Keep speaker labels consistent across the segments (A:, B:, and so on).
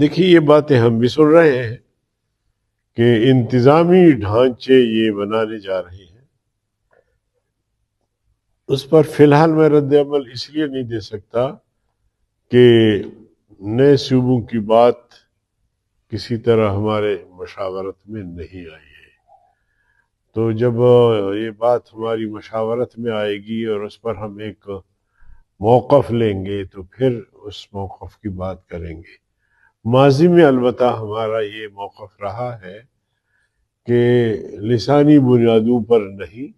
A: دیکھیے یہ باتیں ہم بھی سن رہے ہیں کہ انتظامی ڈھانچے یہ بنانے جا رہے ہیں. اس پر فی الحال میں رد عمل اس لیے نہیں دے سکتا کہ نئے صوبوں کی بات کسی طرح ہمارے مشاورت میں نہیں آئی ہے. تو جب یہ بات ہماری مشاورت میں آئے گی اور اس پر ہم ایک موقف لیں گے تو پھر اس موقف کی بات کریں گے. ماضی میں البتہ ہمارا یہ موقف رہا ہے کہ لسانی بنیادوں پر نہیں،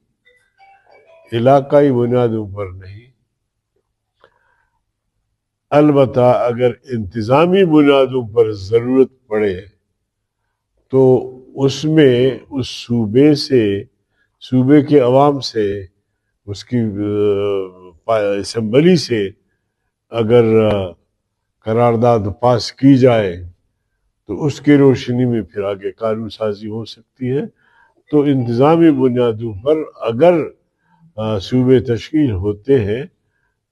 A: علاقائی بنیادوں پر نہیں، البتہ اگر انتظامی بنیادوں پر ضرورت پڑے تو اس میں اس صوبے کے عوام سے، اس کی اسمبلی سے اگر قرارداد پاس کی جائے تو اس کی روشنی میں پھر آگے قانون سازی ہو سکتی ہے. تو انتظامی بنیادوں پر اگر صوبے تشکیل ہوتے ہیں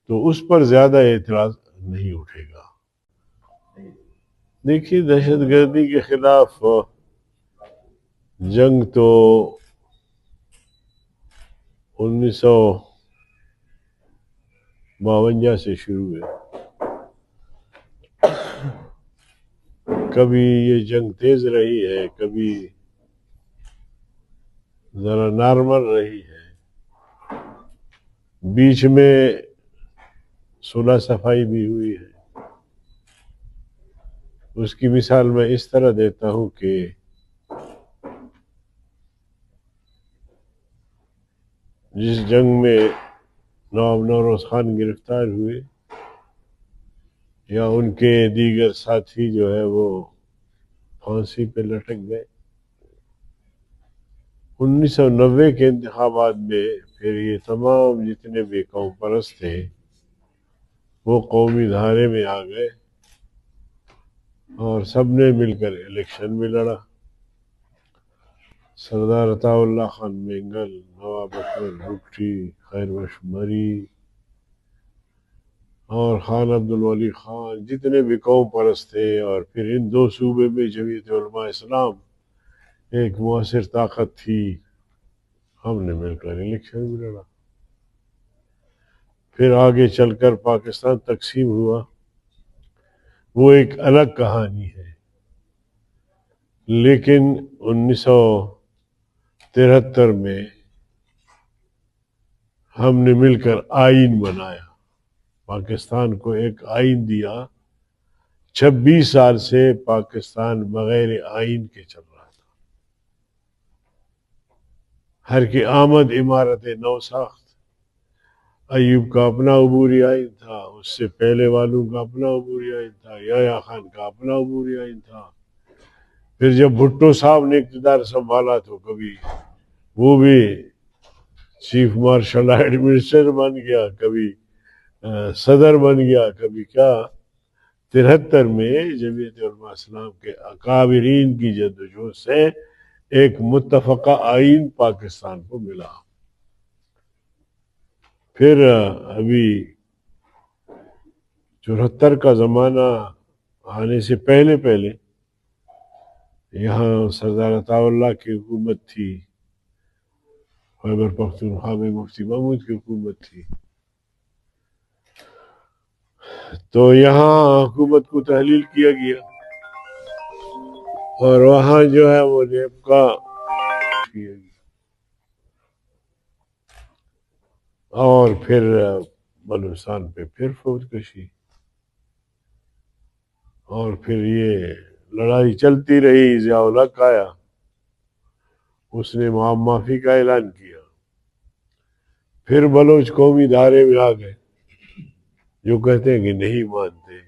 A: تو اس پر زیادہ اعتراض نہیں اٹھے گا. دیکھیے دہشت گردی کے خلاف جنگ تو 1952 سے شروع ہے. کبھی یہ جنگ تیز رہی ہے، کبھی ذرا نارمل رہی ہے. بیچ میں صلح صفائی بھی ہوئی ہے. اس کی مثال میں اس طرح دیتا ہوں کہ جس جنگ میں نواب نوروز خان گرفتار ہوئے یا ان کے دیگر ساتھی جو ہے وہ پھانسی پہ لٹک گئے، 1990 کے انتخابات میں پھر یہ تمام جتنے بھی قوم پرست تھے وہ قومی دھارے میں آ گئے اور سب نے مل کر الیکشن میں لڑا. سردار عطا اللہ خان مینگل، نواب اکبر بگٹی، خیر بخش مری اور خان عبدالولی خان، جتنے بھی قوم پرست تھے، اور پھر ان دو صوبے میں جمعیت علماء اسلام ایک مؤثر طاقت تھی، ہم نے مل کر الیکشن میں لڑا. پھر آگے چل کر پاکستان تقسیم ہوا، وہ ایک الگ کہانی ہے. لیکن 1973 میں ہم نے مل کر آئین بنایا، پاکستان کو ایک آئین دیا. 26 سال سے پاکستان بغیر آئین کے چل رہا تھا. ہر کی آمد عمارت نو ساخت. ایوب کا اپنا عبوری آئین تھا، اس سے پہلے والوں کا اپنا عبوری آئین تھا، یحییٰ خان کا اپنا عبوری آئین تھا. پھر جب بھٹو صاحب نے اقتدار سنبھالا تو کبھی وہ بھی چیف مارشل ایڈمنسٹر بن گیا، کبھی صدر بن گیا، کبھی کیا. 73 میں جمعیت علماء اسلام کے اکابرین کی جدوجہد سے ایک متفقہ آئین پاکستان کو ملا. پھر ابھی 74 کا زمانہ آنے سے پہلے یہاں سردار عطا اللہ کی حکومت تھی، خیبر پختونخوا میں مفتی محمود کی حکومت تھی. تو یہاں حکومت کو تحلیل کیا گیا اور وہاں جو ہے وہ نیب کا کیا گیا، اور پھر بلوچستان پہ پھر فوج کشی، اور پھر یہ لڑائی چلتی رہی. ضیاء الحق آیا، اس نے معافی کا اعلان کیا. پھر بلوچ قومی دھارے میں آ گئے جو کہتے ہیں کہ نہیں مانتے.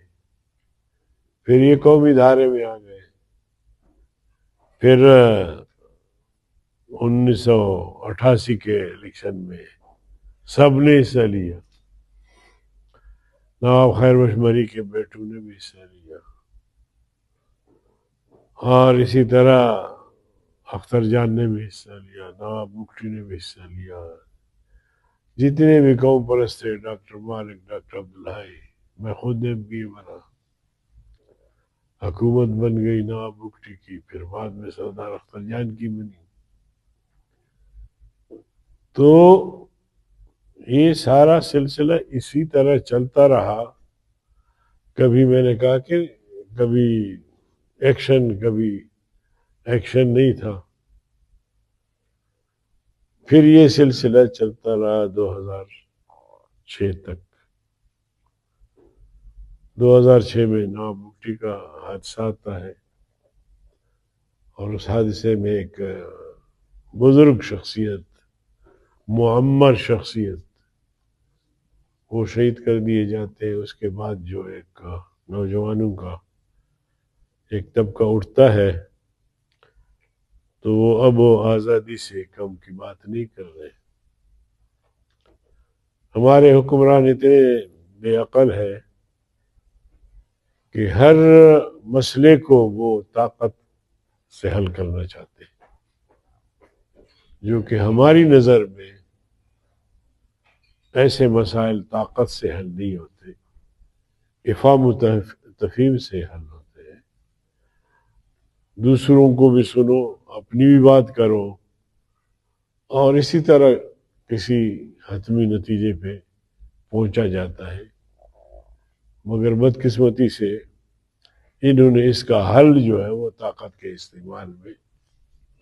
A: پھر یہ قومی دھارے میں آ گئے. پھر 1988 کے الیکشن میں سب نے حصہ لیا، نواب خیر بخش مری کے بیٹوں نے بھی حصہ لیا، اور اسی طرح اختر جان نے بھی حصہ لیا، نواب بگٹی نے بھی حصہ لیا، جتنے بھی قوم پرست تھے، ڈاکٹر مالک، ڈاکٹر عبدالحی، میں خود نے بھی بنا. حکومت بن گئی نواب بگٹی کی، پھر بعد میں سردار اختر جان کی بنی. تو یہ سارا سلسلہ اسی طرح چلتا رہا. کبھی میں نے کہا کہ کبھی ایکشن نہیں تھا. پھر یہ سلسلہ چلتا رہا 2006 تک. 2006 میں نواب بگٹی کا حادثہ آتا ہے، اور اس حادثے میں ایک بزرگ شخصیت، معمر شخصیت، وہ شہید کر دیے جاتے ہیں. اس کے بعد جو ایک نوجوانوں کا ایک طبقہ اٹھتا ہے، تو وہ اب آزادی سے کم کی بات نہیں کر رہے. ہمارے حکمران اتنے بے عقل ہے کہ ہر مسئلے کو وہ طاقت سے حل کرنا چاہتے ہیں، جو کہ ہماری نظر میں ایسے مسائل طاقت سے حل نہیں ہوتے، افہام و تفہیم سے حل ہوتے ہیں. دوسروں کو بھی سنو، اپنی بھی بات کرو، اور اسی طرح کسی حتمی نتیجے پہ پہنچا جاتا ہے. مگر بدقسمتی سے انہوں نے اس کا حل جو ہے وہ طاقت کے استعمال میں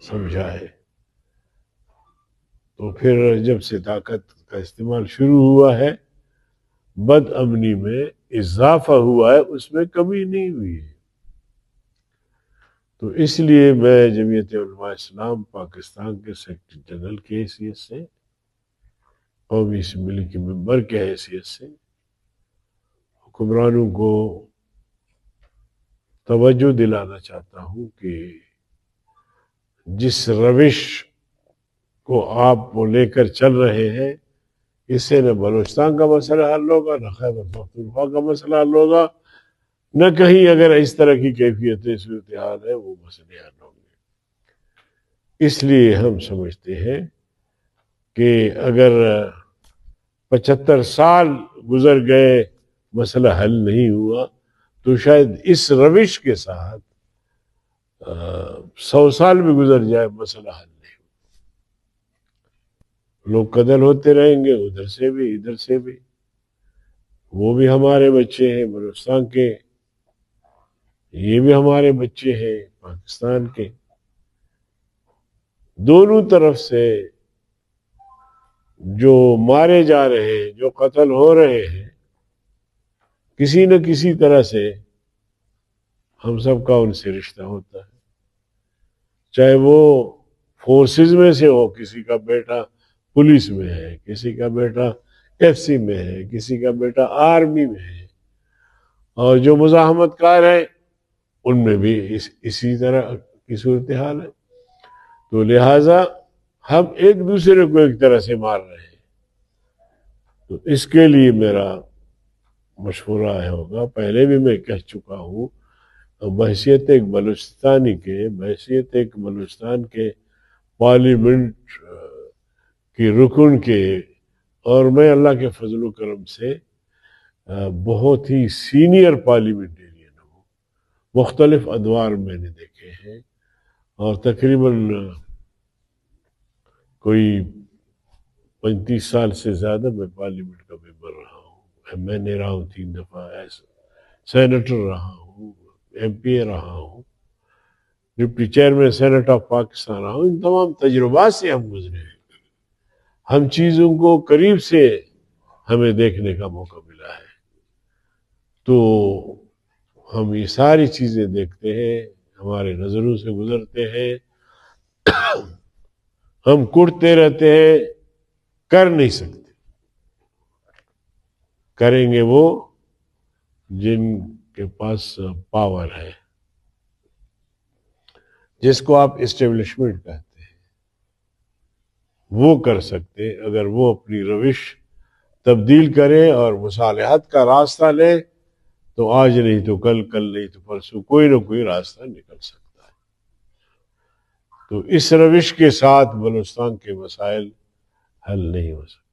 A: سمجھا ہے. تو پھر جب سے طاقت کا استعمال شروع ہوا ہے، بد امنی میں اضافہ ہوا ہے، اس میں کمی نہیں ہوئی ہے. تو اس لیے میں جمعیت علماء اسلام پاکستان کے سیکرٹری جنرل کی حیثیت سے، قومی اسمبلی کے ممبر کی حیثیت سے حکمرانوں کو توجہ دلانا چاہتا ہوں کہ جس روش کو آپ وہ لے کر چل رہے ہیں، اس سے نہ بلوچستان کا مسئلہ حل ہوگا، نہ خیبر پختونخوا کا مسئلہ حل ہوگا، نہ کہیں اگر اس طرح کی کیفیت صورتحال ہے وہ مسئلے حل ہوں گے. اس لیے ہم سمجھتے ہیں کہ اگر 75 سال گزر گئے مسئلہ حل نہیں ہوا، تو شاید اس روش کے ساتھ 100 سال بھی گزر جائے مسئلہ حل نہیں ہو. لوگ قتل ہوتے رہیں گے، ادھر سے بھی ادھر سے بھی. وہ بھی ہمارے بچے ہیں بلوچستان کے، یہ بھی ہمارے بچے ہیں پاکستان کے. دونوں طرف سے جو مارے جا رہے ہیں، جو قتل ہو رہے ہیں، کسی نہ کسی طرح سے ہم سب کا ان سے رشتہ ہوتا ہے. چاہے وہ فورسز میں سے ہو، کسی کا بیٹا پولیس میں ہے، کسی کا بیٹا ایف سی میں ہے، کسی کا بیٹا آرمی میں ہے، اور جو مزاحمت کار ہے ان میں بھی اسی طرح کی صورتحال ہے. تو لہٰذا ہم ایک دوسرے کو ایک طرح سے مار رہے ہیں. تو اس کے لیے میرا مشورہ ہوگا، پہلے بھی میں کہہ چکا ہوں، بحیثیت ایک بلوچستان کے پارلیمنٹ کی رکن کے، اور میں اللہ کے فضل و کرم سے بہت ہی سینئر پارلیمنٹیرین ہوں، مختلف ادوار میں نے دیکھے ہیں، اور تقریباً کوئی 35 سال سے زیادہ میں پارلیمنٹ کا ممبر رہا ہوں. میں نے رہا ہوں 3 دفعہ سینیٹر رہا ہوں، ایم پی اے رہا ہوں، deputy chairman senate of Pakistan رہا ہوں. ان تمام تجربات سے ہم گزرے ہیں. ہم چیزوں کو قریب سے ہمیں دیکھنے کا موقع ملا ہے. تو ہم یہ ساری چیزیں دیکھتے ہیں، ہمارے نظروں سے گزرتے ہیں. ہم کڑتے رہتے ہیں، کر نہیں سکتے. کریں گے وہ جن کے پاس پاور ہے، جس کو آپ اسٹیبلشمنٹ کہتے ہیں، وہ کر سکتے. اگر وہ اپنی روش تبدیل کرے اور مصالحت کا راستہ لے، تو آج نہیں تو کل، کل نہیں تو پرسوں کوئی نہ کوئی راستہ نکل سکتا ہے. تو اس روش کے ساتھ بلوچستان کے مسائل حل نہیں ہو سکتے.